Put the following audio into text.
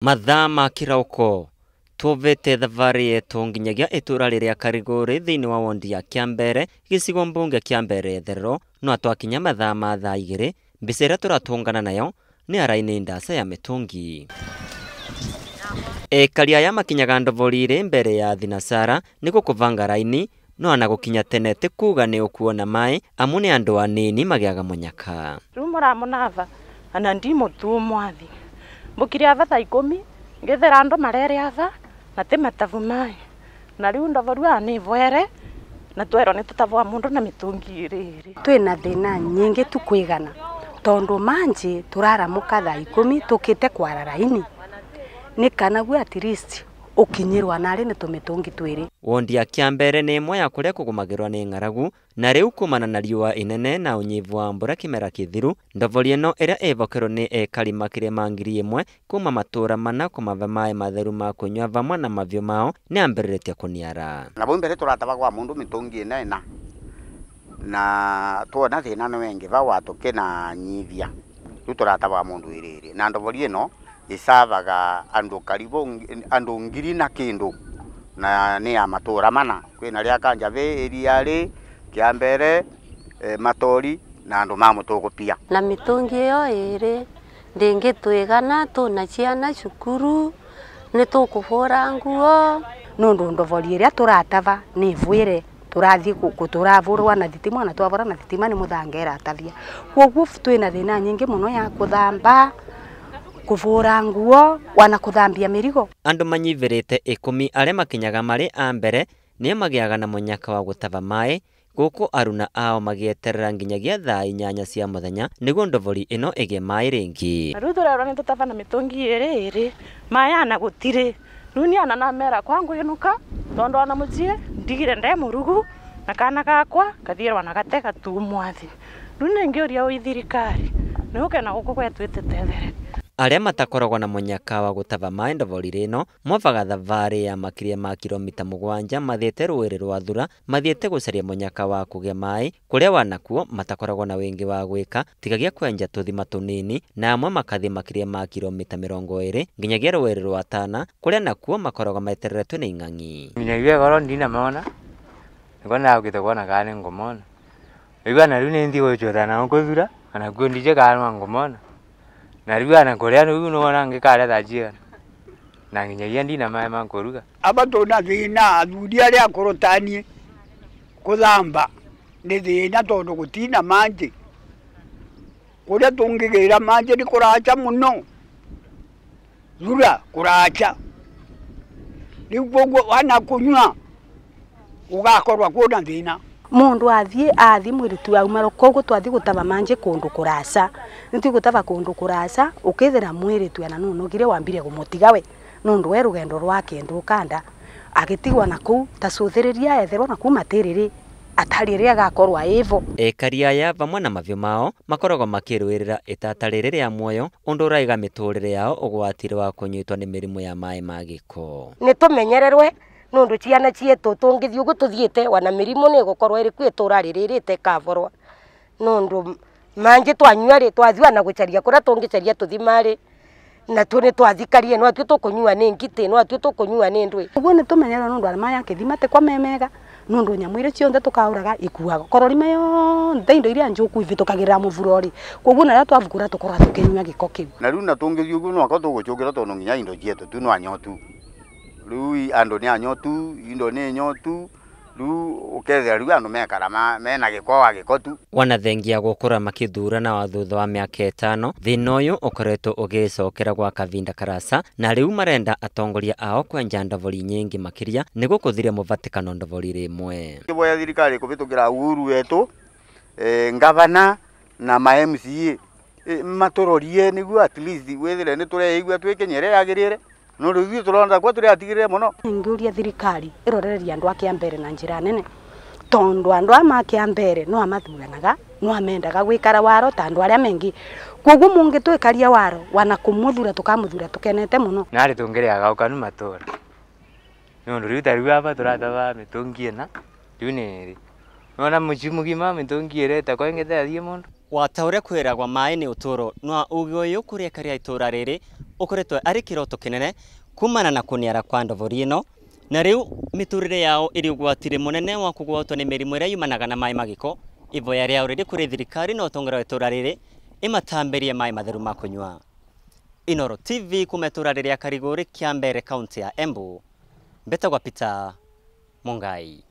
Mathaa ma kirauko tuvete thavari yetu nginyagia itura riria Kariguri thiini wa wondi ya Kiambere gicigo mbunge Kiambere Etherero no atwakinya mathaa ma thaa 2 mbica iria turatungana nayo ni araini ndasa ya mitungi ekaria ya makinyaga ndovorire mbere ya thinasara ni gukuvanga raini no ana gukinya tene ti kuga ni ukuona mai amu ni andu anini magiaga munyaka rumura munava ana ndimo tu mwathi mbukiria thaa 10 ngethera andu marere ava na te matavu mai na riu ndovorua ni voere na twero ni tutavua mundu na mitungi iriri twina thina nyingi tu kwigana tondu manje turaramuka thaa 10 tukite kwara raini ni kana gwe at least ukinyirwa nari ni tumitungi twiri wondi ya Kiambere ni imwe ya kuria kugumagirwa ni ng'aragu na riu kumana na riua inene na unyivu wa mbura kimera kithiru ndovori ino iria evokerwo ni ekari makiria ma 1,000 kuma matura mana kumava mai matheru ma kunywa vamwe na mavyo mao ni ambiritie kuniara na bo mbere turatava kwa mundu mitungi ina na tuona thina ni wengi va watuke na nyivia tu turatava mundu iriri na ndovori ino isavaga andu karibu andu ngiri na kindu na ni ya matura mana kwina ria Kanjave Eriari Kiambere Matori na andu ma mutugo pia na mitungi yo iri ndingi twigana tuna ciana cukuru ni tukuvura nguo nundu ndovori iria turatava ni vwire turathi turavurwa na thitima na twavura na thitima ni muthangera atavia kwoguo twina thina nyingi muno ya kuthamba kuvura nguo wana kuthambia mirigo andu manyivirite 10 aria makinyaga mari a mbere ni magiaga na munyaka wa gutava mai guku aruna ao magieterera nginyagia thaa 8 cia muthenya niguo ndovori ino igie mai ringi riu turerwa ni tutava na mitungi iri mai ana gutire riu ni ana na mera kwangu inuka tondu ana mucie ndigire nde murugu na kana gakwa kathierwa na gateka tu mwathi riu ningiuria uithirikari ni ukena guku gwetwite tethere aria matakoragwa na munyaka wa gutava mai ndovori ino mwavaga thavari ya makiria ma kilomita 7 mathiete ruiri rwa Thura mathiete gucaria munyaka wa kugia mai kuria wanakuo matakoragwa na wingi wa gwika tigagia kwenja tuthima tunini na amwe makathi makiria ma kilomita 20 nginyagia ruiri rwa Tana kuria nakuo makoragwa maetereretwe ni ing'ang'i minyagia goro ndina mona ngona ugite kuona kana ngomona igana riu ni ndi gochora na ngothura kana kuo ndije kana ngomona na riu ana kuria riu no ona ngikare thajia na nginyagia ndina mai ma kuruga abato na thina athuri aria akorotanie kuthamba ni thina tondu gutina manje kuria tungigira manje ni kuracha muno Thura kuracha riu kwoguo wana kunywa ugakorwa kuona thina mundu athi mwiritu aumaro koguo twathi gutava manje kundu kurasa nitu gutava kundu kurasa ukithira mwiritu ana nunugire wambire gumutiga we nundu we rugendo rwa kindu kanda agitigwa naku tacuthiriria etherwo naku matiriri atari ria gakorwa ivo ekaria ya vamwe na mavyo mao makoragwa makirwirira itata riri ria muoyo undu uraiga miturire yao ugwatire wa kunyitwa ni mirimu ya mai magiko ni tumenyererwe nundu ciana cietu tungithio gututhiete wana mirimu ni gukorwa iri kwitura riririte kavorwa nundu manje twanyua ri twathua na gucaria kuria tungicaria tuthimari na tuni twathikarie no atu tukunyua ni ngiti no atu tukunyua ni ndwi uguo ni tumenyera nundu arama ya kithima te kwa memega nundu nyamwire cionthe tukauraga ikuaga kororima yo ndeindo iria njuku ivitukagirira muvurori koguo na twavukura tukora tukenyua giko kiu na riu na tungithio guo no akatugucukira tondu nginya indo cietu tu no anyotu riu andu ni anyotu indo ni nyotu riu ukethera riu andu mekara mena giko wa gikotu wanathengia gukura makithurana wa thutha wa miaka 5 thina uyu ukoretwo ugicokera gwa kavinda karasa na riu marenda atongoria ao kwenja ndovori nyingi makiria niguo kuthire muvatikano ndovori rimwe kiboya thirikari kuvitukira Uhuru wetu ngavana na ma MCA maturorie niguo at least wethire ni tureigua twikenyere yagirire no riu turonda kwa turi atigire muno ngiuria thirikari irorereria andu a Kiambere na njira nene tondu andu a Kiambere no amathuranaga no amendaga gwikara waro ta andu aria mengi kwoguo mungi twikaria waro wana kumuthura tukamuthura tukenete muno nari tungiriaga ukanu matura nundu riu tariu ava turatava mitungi ina riu ni nona mucimu gima mitungi ireta kwa ngete athie mundu wataure kwiragwa mai ni uturo no ugoyo kuria karia itura riri ukoretwe ari kiroto kinene kumana na kuniara kwa ndovori ino na riu miturire yao iri ugwatire munene wa kugwatwo ni mirimu iria yumanaga na mai magiko ivoya riao riri kuri thirikari no tongera itura riri imatamberie mai matheru ma kunywa. Inoro TV kumetura riria Kariguri Kiambere kaunti ya Embu. Mbetagwa Peter Mungai.